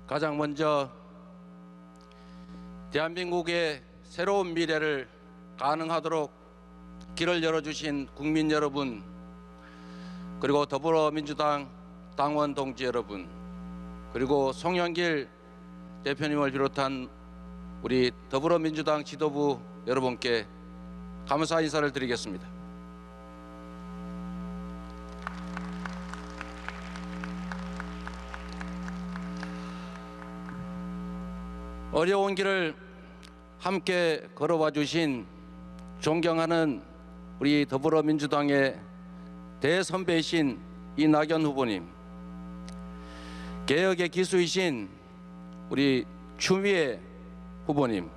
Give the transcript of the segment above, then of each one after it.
가장 먼저 대한민국의 새로운 미래를 가능하도록 길을 열어주신 국민 여러분, 그리고 더불어민주당 당원 동지 여러분, 그리고 송영길 대표님을 비롯한 우리 더불어민주당 지도부 여러분께 감사 인사를 드리겠습니다. 어려운 길을 함께 걸어와 주신 존경하는 우리 더불어민주당의 대선배이신 이낙연 후보님, 개혁의 기수이신 우리 추미애 후보님,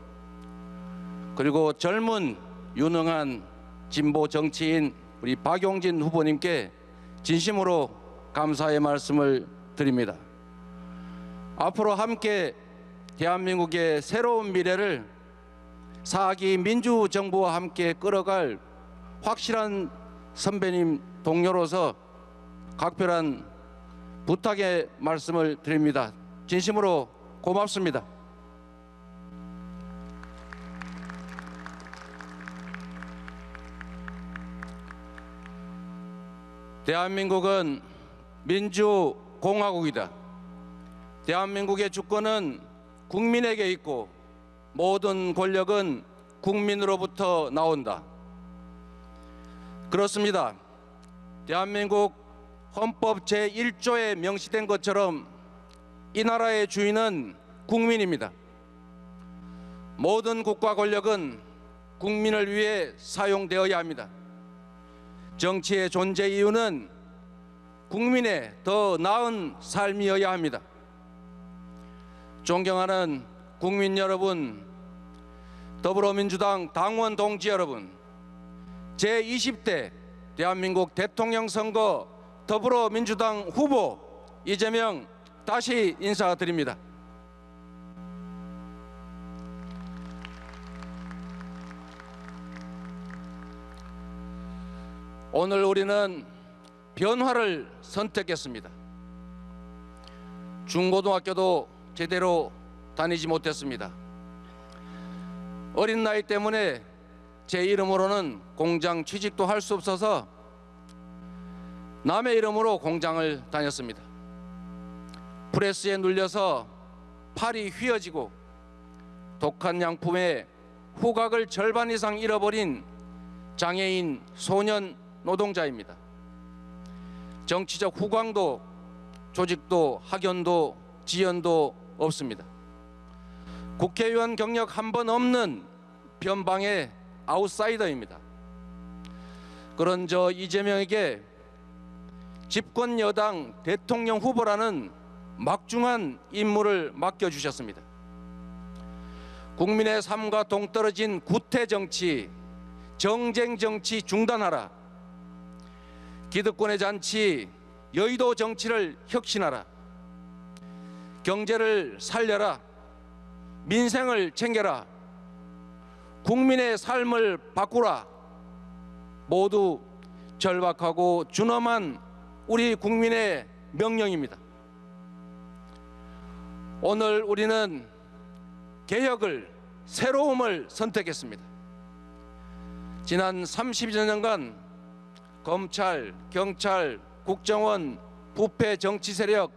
그리고 젊은 유능한 진보 정치인 우리 박용진 후보님께 진심으로 감사의 말씀을 드립니다. 앞으로 함께 대한민국의 새로운 미래를 4기 민주정부와 함께 끌어갈 확실한 선배님 동료로서 각별한 부탁의 말씀을 드립니다. 진심으로 고맙습니다. 대한민국은 민주공화국이다. 대한민국의 주권은 국민에게 있고 모든 권력은 국민으로부터 나온다. 그렇습니다. 대한민국 헌법 제1조에 명시된 것처럼 이 나라의 주인은 국민입니다. 모든 국가 권력은 국민을 위해 사용되어야 합니다. 정치의 존재 이유는 국민의 더 나은 삶이어야 합니다. 존경하는 국민 여러분, 더불어민주당 당원 동지 여러분, 제20대 대한민국 대통령 선거 더불어민주당 후보 이재명 다시 인사드립니다. 오늘 우리는 변화를 선택했습니다. 중고등학교도 제대로 다니지 못했습니다. 어린 나이 때문에 제 이름으로는 공장 취직도 할 수 없어서 남의 이름으로 공장을 다녔습니다. 프레스에 눌려서 팔이 휘어지고 독한 양품에 후각을 절반 이상 잃어버린 장애인 소년 노동자입니다. 정치적 후광도 조직도 학연도 지연도 없습니다. 국회의원 경력 한 번 없는 변방의 아웃사이더입니다. 그런 저 이재명에게 집권 여당 대통령 후보라는 막중한 임무를 맡겨주셨습니다. 국민의 삶과 동떨어진 구태 정치, 정쟁 정치 중단하라. 기득권의 잔치, 여의도 정치를 혁신하라. 경제를 살려라. 민생을 챙겨라. 국민의 삶을 바꾸라. 모두 절박하고 준엄한 우리 국민의 명령입니다. 오늘 우리는 개혁을, 새로움을 선택했습니다. 지난 30여 년간 검찰, 경찰, 국정원, 부패 정치 세력,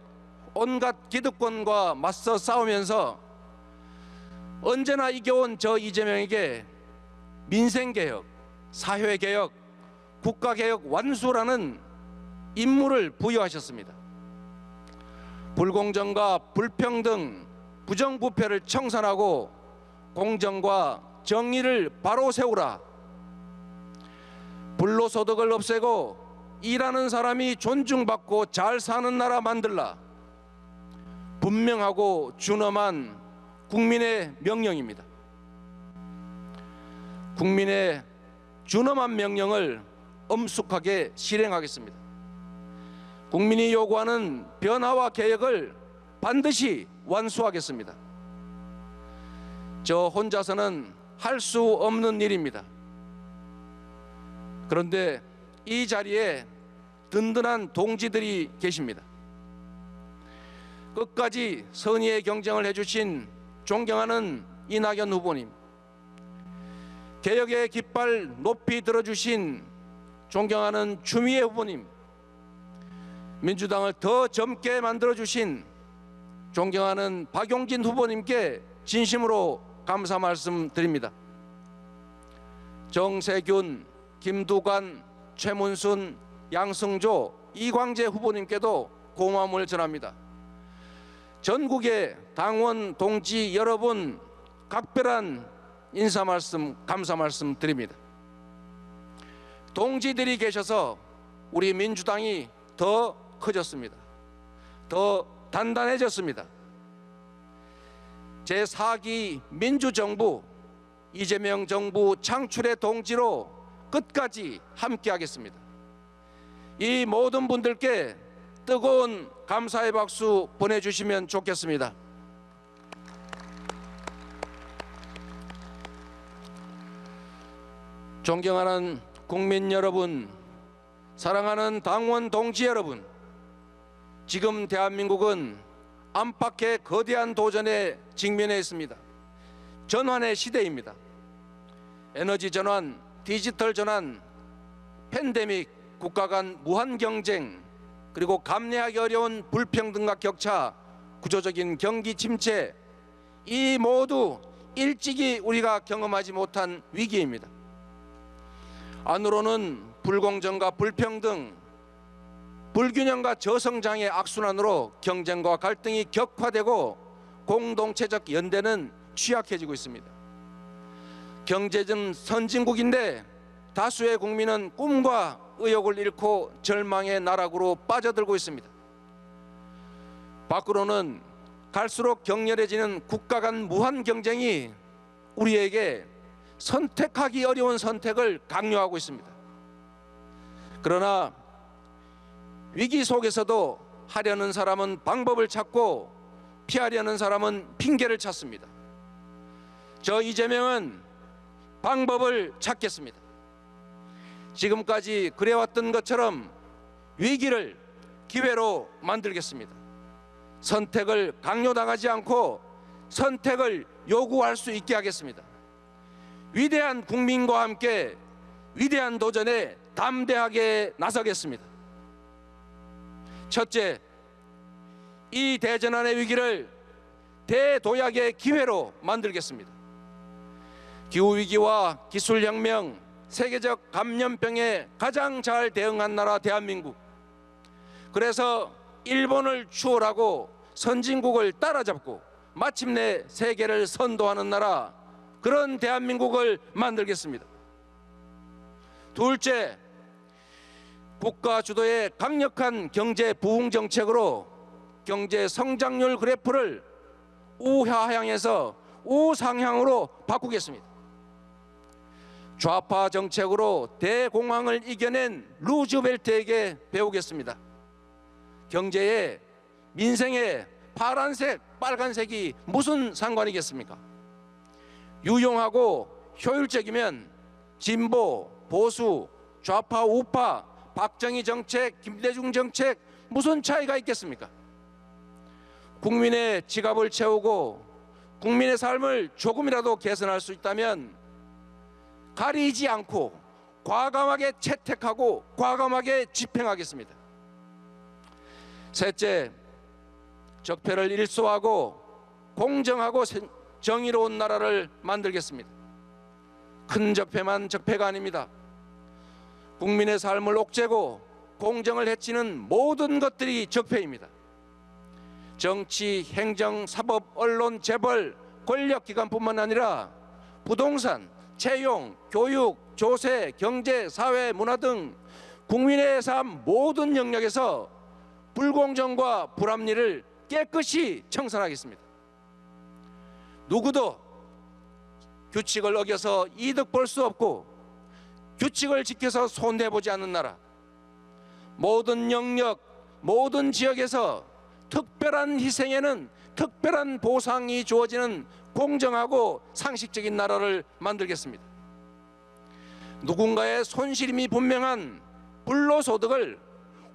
온갖 기득권과 맞서 싸우면서 언제나 이겨온 저 이재명에게 민생개혁, 사회개혁, 국가개혁 완수라는 임무를 부여하셨습니다. 불공정과 불평등, 부정부패를 청산하고 공정과 정의를 바로 세우라. 불로소득을 없애고 일하는 사람이 존중받고 잘 사는 나라 만들라. 분명하고 준엄한 국민의 명령입니다. 국민의 준엄한 명령을 엄숙하게 실행하겠습니다. 국민이 요구하는 변화와 개혁을 반드시 완수하겠습니다. 저 혼자서는 할 수 없는 일입니다. 그런데 이 자리에 든든한 동지들이 계십니다. 끝까지 선의의 경쟁을 해주신 존경하는 이낙연 후보님, 개혁의 깃발 높이 들어주신 존경하는 추미애 후보님, 민주당을 더 젊게 만들어주신 존경하는 박용진 후보님께 진심으로 감사 말씀드립니다. 정세균, 김두관, 최문순, 양승조, 이광재 후보님께도 고마움을 전합니다. 전국의 당원 동지 여러분, 각별한 인사 말씀, 감사 말씀 드립니다. 동지들이 계셔서 우리 민주당이 더 커졌습니다. 더 단단해졌습니다. 제4기 민주정부, 이재명 정부 창출의 동지로 끝까지 함께하겠습니다. 이 모든 분들께 뜨거운 감사의 박수 보내주시면 좋겠습니다. 존경하는 국민 여러분, 사랑하는 당원 동지 여러분, 지금 대한민국은 안팎의 거대한 도전에 직면해 있습니다. 전환의 시대입니다. 에너지 전환, 디지털 전환, 팬데믹, 국가 간 무한 경쟁, 그리고 감내하기 어려운 불평등과 격차, 구조적인 경기 침체, 이 모두 일찍이 우리가 경험하지 못한 위기입니다. 안으로는 불공정과 불평등, 불균형과 저성장의 악순환으로 경쟁과 갈등이 격화되고 공동체적 연대는 취약해지고 있습니다. 경제적 선진국인데 다수의 국민은 꿈과 의욕을 잃고 절망의 나락으로 빠져들고 있습니다. 밖으로는 갈수록 격렬해지는 국가 간 무한 경쟁이 우리에게 선택하기 어려운 선택을 강요하고 있습니다. 그러나 위기 속에서도 하려는 사람은 방법을 찾고 피하려는 사람은 핑계를 찾습니다. 저 이재명은 방법을 찾겠습니다. 지금까지 그래왔던 것처럼 위기를 기회로 만들겠습니다. 선택을 강요당하지 않고 선택을 요구할 수 있게 하겠습니다. 위대한 국민과 함께 위대한 도전에 담대하게 나서겠습니다. 첫째, 이 대전환의 위기를 대도약의 기회로 만들겠습니다. 기후위기와 기술혁명, 세계적 감염병에 가장 잘 대응한 나라 대한민국. 그래서 일본을 추월하고 선진국을 따라잡고 마침내 세계를 선도하는 나라, 그런 대한민국을 만들겠습니다. 둘째, 국가 주도의 강력한 경제 부흥 정책으로 경제 성장률 그래프를 우하향에서 우상향으로 바꾸겠습니다. 좌파 정책으로 대공황을 이겨낸 루즈벨트에게 배우겠습니다. 경제에 민생에 파란색, 빨간색이 무슨 상관이겠습니까? 유용하고 효율적이면 진보, 보수, 좌파, 우파, 박정희 정책, 김대중 정책 무슨 차이가 있겠습니까? 국민의 지갑을 채우고 국민의 삶을 조금이라도 개선할 수 있다면 가리지 않고 과감하게 채택하고 과감하게 집행하겠습니다. 셋째, 적폐를 일소하고 공정하고 정의로운 나라를 만들겠습니다. 큰 적폐만 적폐가 아닙니다. 국민의 삶을 옥죄고 공정을 해치는 모든 것들이 적폐입니다. 정치, 행정, 사법, 언론, 재벌, 권력기관뿐만 아니라 부동산, 채용, 교육, 조세, 경제, 사회, 문화 등 국민의 삶 모든 영역에서 불공정과 불합리를 깨끗이 청산하겠습니다. 누구도 규칙을 어겨서 이득 볼 수 없고 규칙을 지켜서 손해보지 않는 나라, 모든 영역, 모든 지역에서 특별한 희생에는 특별한 보상이 주어지는 공정하고 상식적인 나라를 만들겠습니다. 누군가의 손실임이 분명한 불로소득을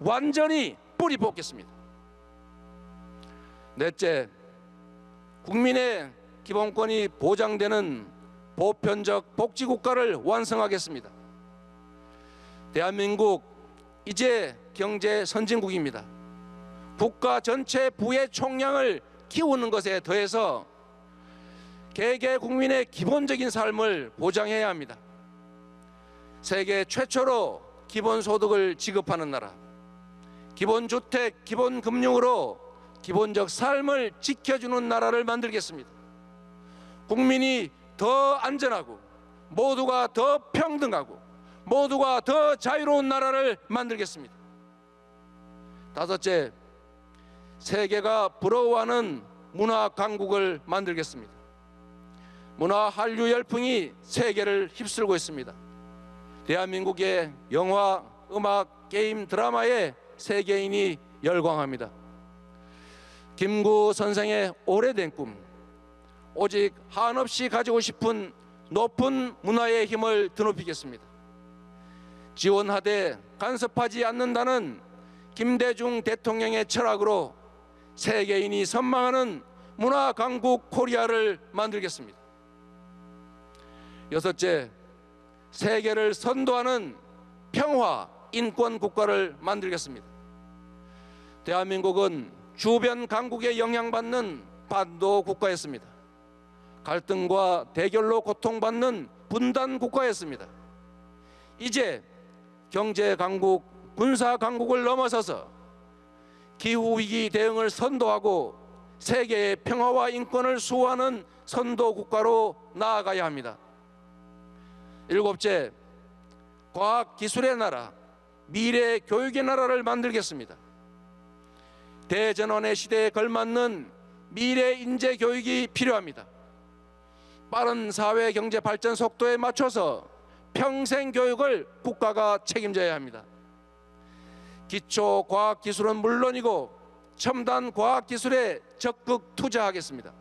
완전히 뿌리 뽑겠습니다. 넷째, 국민의 기본권이 보장되는 보편적 복지국가를 완성하겠습니다. 대한민국 이제 경제 선진국입니다. 국가 전체 부의 총량을 키우는 것에 더해서 개개 국민의 기본적인 삶을 보장해야 합니다. 세계 최초로 기본소득을 지급하는 나라, 기본주택, 기본금융으로 기본적 삶을 지켜주는 나라를 만들겠습니다. 국민이 더 안전하고 모두가 더 평등하고 모두가 더 자유로운 나라를 만들겠습니다. 다섯째, 세계가 부러워하는 문화 강국을 만들겠습니다. 문화 한류 열풍이 세계를 휩쓸고 있습니다. 대한민국의 영화, 음악, 게임, 드라마에 세계인이 열광합니다. 김구 선생의 오래된 꿈, 오직 한없이 가지고 싶은 높은 문화의 힘을 드높이겠습니다. 지원하되 간섭하지 않는다는 김대중 대통령의 철학으로 세계인이 선망하는 문화 강국 코리아를 만들겠습니다. 여섯째, 세계를 선도하는 평화 인권 국가를 만들겠습니다. 대한민국은 주변 강국에 영향받는 반도 국가였습니다. 갈등과 대결로 고통받는 분단 국가였습니다. 이제 경제 강국, 군사 강국을 넘어서서 기후 위기 대응을 선도하고 세계의 평화와 인권을 수호하는 선도 국가로 나아가야 합니다. 일곱째, 과학 기술의 나라, 미래 교육의 나라를 만들겠습니다. 대전환의 시대에 걸맞는 미래 인재 교육이 필요합니다. 빠른 사회 경제 발전 속도에 맞춰서 평생 교육을 국가가 책임져야 합니다. 기초 과학 기술은 물론이고 첨단 과학 기술에 적극 투자하겠습니다.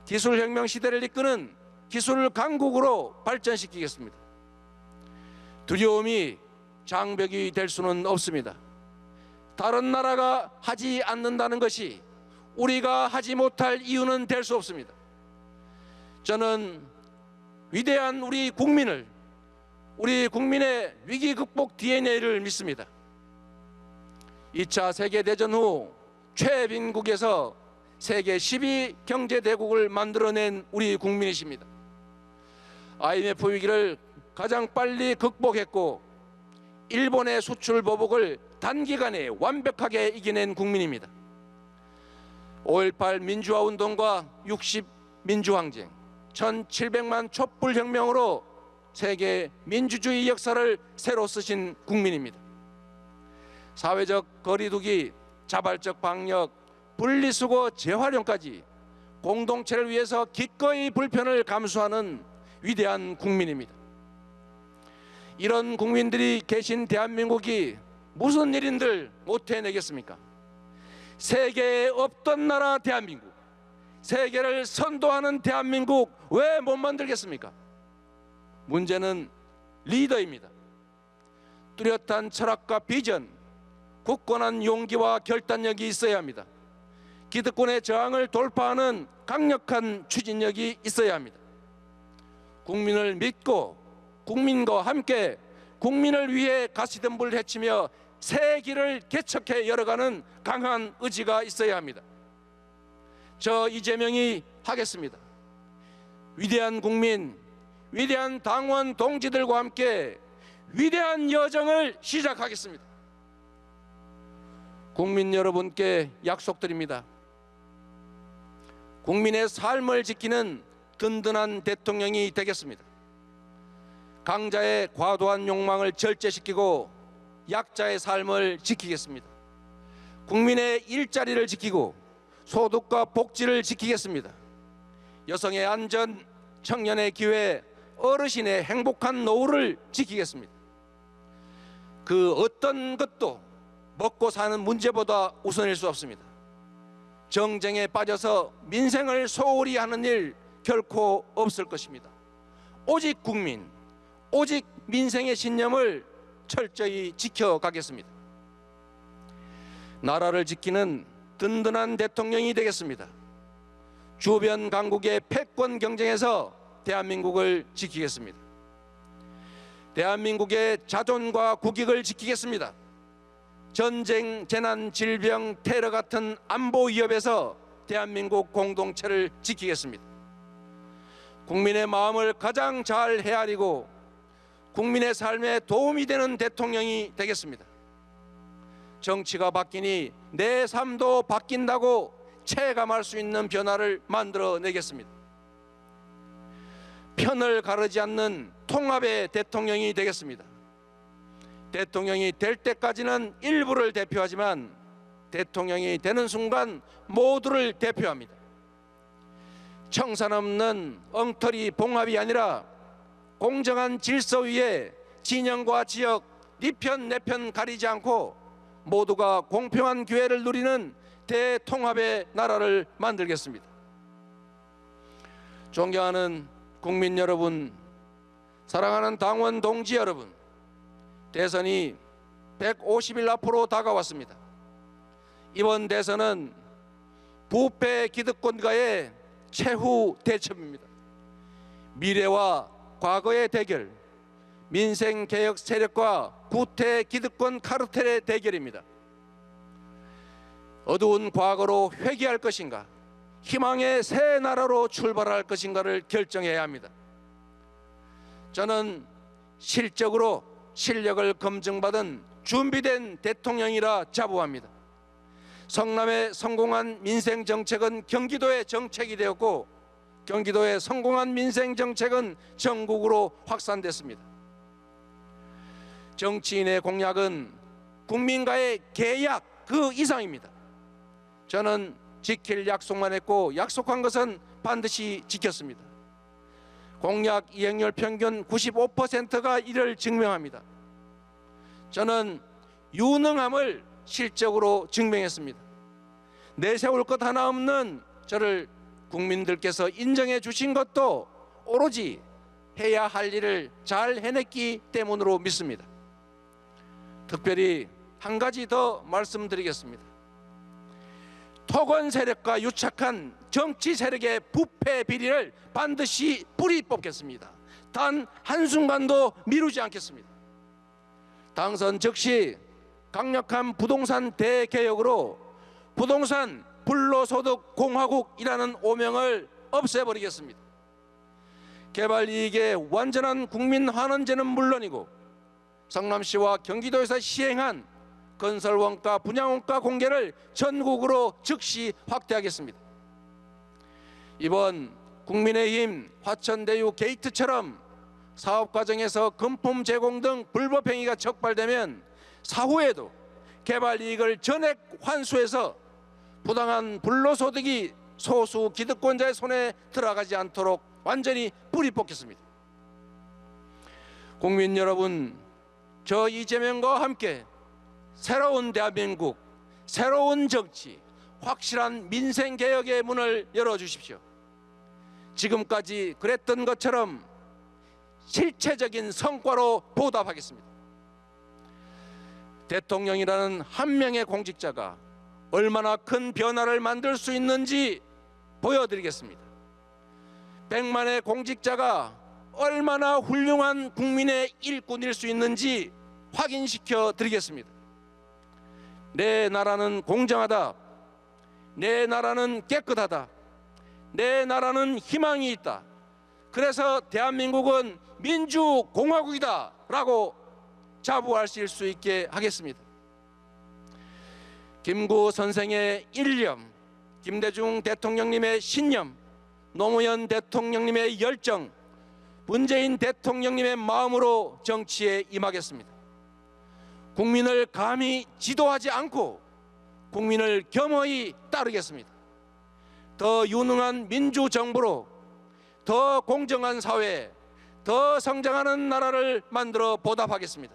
기술혁명 시대를 이끄는 기술 강국으로 발전시키겠습니다. 두려움이 장벽이 될 수는 없습니다. 다른 나라가 하지 않는다는 것이 우리가 하지 못할 이유는 될 수 없습니다. 저는 위대한 우리 국민을, 우리 국민의 위기 극복 DNA를 믿습니다. 2차 세계대전 후 최빈국에서 세계 10위 경제대국을 만들어낸 우리 국민이십니다. IMF 위기를 가장 빨리 극복했고 일본의 수출 보복을 단기간에 완벽하게 이겨낸 국민입니다. 5.18 민주화운동과 60 민주항쟁, 1700만 촛불혁명으로 세계 민주주의 역사를 새로 쓰신 국민입니다. 사회적 거리두기, 자발적 방역, 분리수거 재활용까지 공동체를 위해서 기꺼이 불편을 감수하는 위대한 국민입니다. 이런 국민들이 계신 대한민국이 무슨 일인들 못 해내겠습니까? 세계에 없던 나라 대한민국, 세계를 선도하는 대한민국 왜 못 만들겠습니까? 문제는 리더입니다. 뚜렷한 철학과 비전, 굳건한 용기와 결단력이 있어야 합니다. 기득권의 저항을 돌파하는 강력한 추진력이 있어야 합니다. 국민을 믿고 국민과 함께 국민을 위해 가시덤불 헤치며 새 길을 개척해 열어가는 강한 의지가 있어야 합니다. 저 이재명이 하겠습니다. 위대한 국민, 위대한 당원 동지들과 함께 위대한 여정을 시작하겠습니다. 국민 여러분께 약속드립니다. 국민의 삶을 지키는 든든한 대통령이 되겠습니다. 강자의 과도한 욕망을 절제시키고 약자의 삶을 지키겠습니다. 국민의 일자리를 지키고 소득과 복지를 지키겠습니다. 여성의 안전, 청년의 기회, 어르신의 행복한 노후를 지키겠습니다. 그 어떤 것도 먹고 사는 문제보다 우선일 수 없습니다. 정쟁에 빠져서 민생을 소홀히 하는 일 결코 없을 것입니다. 오직 국민, 오직 민생의 신념을 철저히 지켜가겠습니다. 나라를 지키는 든든한 대통령이 되겠습니다. 주변 강국의 패권 경쟁에서 대한민국을 지키겠습니다. 대한민국의 자존과 국익을 지키겠습니다. 전쟁, 재난, 질병, 테러 같은 안보 위협에서 대한민국 공동체를 지키겠습니다. 국민의 마음을 가장 잘 헤아리고 국민의 삶에 도움이 되는 대통령이 되겠습니다. 정치가 바뀌니 내 삶도 바뀐다고 체감할 수 있는 변화를 만들어내겠습니다. 편을 가르지 않는 통합의 대통령이 되겠습니다. 대통령이 될 때까지는 일부를 대표하지만 대통령이 되는 순간 모두를 대표합니다. 청산 없는 엉터리 봉합이 아니라 공정한 질서 위에 진영과 지역, 네 편 내 편 가리지 않고 모두가 공평한 기회를 누리는 대통합의 나라를 만들겠습니다. 존경하는 국민 여러분, 사랑하는 당원 동지 여러분, 대선이 150일 앞으로 다가왔습니다. 이번 대선은 부패 기득권과의 최후 대첩입니다. 미래와 과거의 대결, 민생개혁 세력과 구태 기득권 카르텔의 대결입니다. 어두운 과거로 회귀할 것인가, 희망의 새 나라로 출발할 것인가를 결정해야 합니다. 저는 실적으로 실력을 검증받은 준비된 대통령이라 자부합니다. 성남의 성공한 민생정책은 경기도의 정책이 되었고 경기도의 성공한 민생정책은 전국으로 확산됐습니다. 정치인의 공약은 국민과의 계약 그 이상입니다. 저는 지킬 약속만 했고 약속한 것은 반드시 지켰습니다. 공약 이행률 평균 95%가 이를 증명합니다. 저는 유능함을 실적으로 증명했습니다. 내세울 것 하나 없는 저를 국민들께서 인정해 주신 것도 오로지 해야 할 일을 잘 해냈기 때문으로 믿습니다. 특별히 한 가지 더 말씀드리겠습니다. 토건 세력과 유착한 정치 세력의 부패 비리를 반드시 뿌리 뽑겠습니다. 단 한순간도 미루지 않겠습니다. 당선 즉시 강력한 부동산 대개혁으로 부동산 불로소득 공화국이라는 오명을 없애버리겠습니다. 개발 이익의 완전한 국민 환원제는 물론이고 성남시와 경기도에서 시행한 건설 원가, 분양 원가 공개를 전국으로 즉시 확대하겠습니다. 이번 국민의힘 화천대유 게이트처럼 사업 과정에서 금품 제공 등 불법 행위가 적발되면 사후에도 개발 이익을 전액 환수해서 부당한 불로소득이 소수 기득권자의 손에 들어가지 않도록 완전히 뿌리 뽑겠습니다. 국민 여러분, 저 이재명과 함께 새로운 대한민국, 새로운 정치, 확실한 민생개혁의 문을 열어주십시오. 지금까지 그랬던 것처럼 실체적인 성과로 보답하겠습니다. 대통령이라는 한 명의 공직자가 얼마나 큰 변화를 만들 수 있는지 보여드리겠습니다. 100만의 공직자가 얼마나 훌륭한 국민의 일꾼일 수 있는지 확인시켜 드리겠습니다. 내 나라는 공정하다. 내 나라는 깨끗하다. 내 나라는 희망이 있다. 그래서 대한민국은 민주공화국이다 라고 자부하실 수 있게 하겠습니다. 김구 선생의 일념, 김대중 대통령님의 신념, 노무현 대통령님의 열정, 문재인 대통령님의 마음으로 정치에 임하겠습니다. 국민을 감히 지도하지 않고 국민을 겸허히 따르겠습니다. 더 유능한 민주정부로 더 공정한 사회, 더 성장하는 나라를 만들어 보답하겠습니다.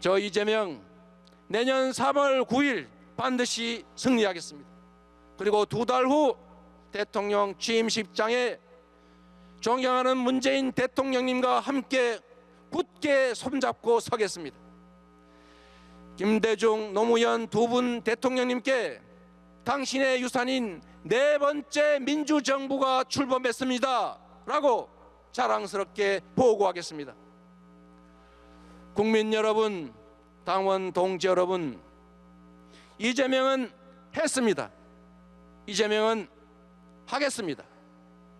저 이재명 내년 3월 9일 반드시 승리하겠습니다. 그리고 2달 후 대통령 취임식장에 존경하는 문재인 대통령님과 함께 굳게 손잡고 서겠습니다. 김대중, 노무현 두 분 대통령님께 당신의 유산인 네 번째 민주정부가 출범했습니다 라고 자랑스럽게 보고하겠습니다. 국민 여러분, 당원 동지 여러분, 이재명은 했습니다. 이재명은 하겠습니다.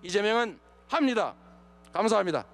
이재명은 합니다. 감사합니다.